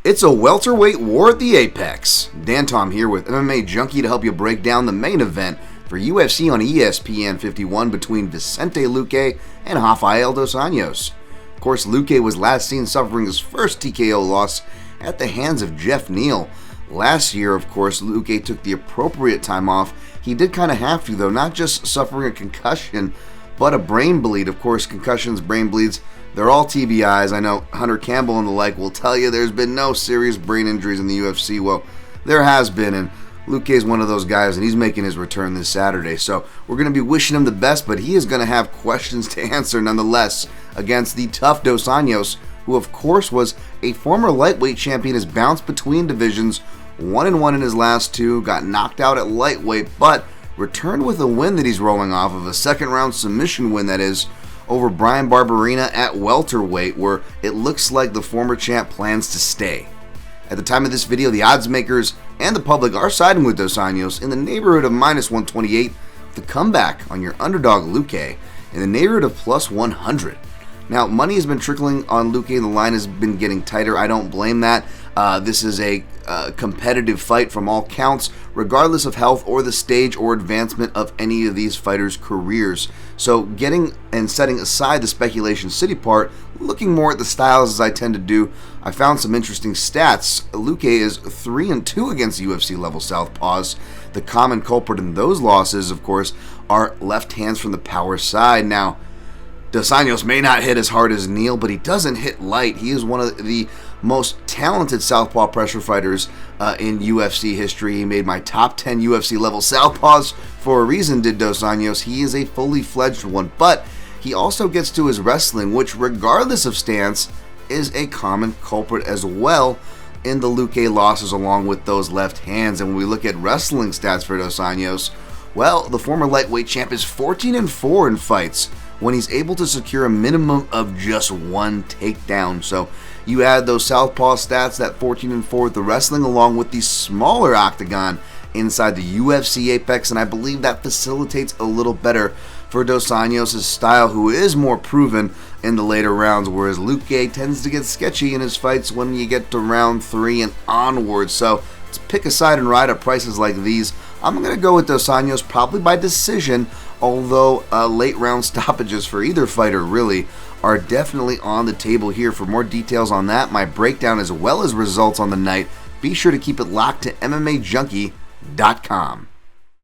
It's a welterweight war at the Apex. Dan Tom here with MMA Junkie to help you break down the main event for UFC on ESPN 51 between Vicente Luque and Rafael dos Anjos. Of course, Luque was last seen suffering his first TKO loss at the hands of Jeff Neal. Last year, of course, Luque took the appropriate time off. He did kind of have to, though, not just suffering a concussion, but a brain bleed. Of course, concussions, brain bleeds, they're all TBIs. I know Hunter Campbell and the like will tell you there's been no serious brain injuries in the UFC. Well, there has been, and Luque is one of those guys, and he's making his return this Saturday. So we're going to be wishing him the best, but he is going to have questions to answer nonetheless against the tough Dos Anjos, who of course was a former lightweight champion, has bounced between divisions, 1-1 in his last two, got knocked out at lightweight, but returned with a win that he's rolling off of, a second-round submission win, that is, over Brian Barberena at welterweight, where it looks like the former champ plans to stay. At the time of this video, the odds makers and the public are siding with Dos Anjos in the neighborhood of -128, the comeback on your underdog Luque in the neighborhood of +100. Now, money has been trickling on Luque. The line has been getting tighter. I don't blame that. This is a competitive fight from all counts, regardless of health or the stage or advancement of any of these fighters' careers. So getting and setting aside the speculation city part, looking more at the styles as I tend to do, I found some interesting stats. Luque is 3-2 against UFC level southpaws. The common culprit in those losses, of course, are left hands from the power side. Now, Dos Anjos may not hit as hard as Neal, but he doesn't hit light. He is one of the most talented southpaw pressure fighters in UFC history. He made my top 10 UFC level southpaws for a reason, did Dos Anjos. He is a fully fledged one, but he also gets to his wrestling, which regardless of stance is a common culprit as well in the Luque losses, along with those left hands. And when we look at wrestling stats for Dos Anjos, well, the former lightweight champ is 14-4 in fights when he's able to secure a minimum of just one takedown. So you add those southpaw stats, that 14-4 with the wrestling, along with the smaller octagon inside the UFC Apex, and I believe that facilitates a little better for Dos Anjos' style, who is more proven in the later rounds, whereas Luque tends to get sketchy in his fights when you get to round 3 and onwards. So let's pick a side and ride at prices like these. I'm going to go with Dos Anjos, probably by decision, although late round stoppages for either fighter really are definitely on the table here. For more details on that, my breakdown as well as results on the night, be sure to keep it locked to MMAJunkie.com.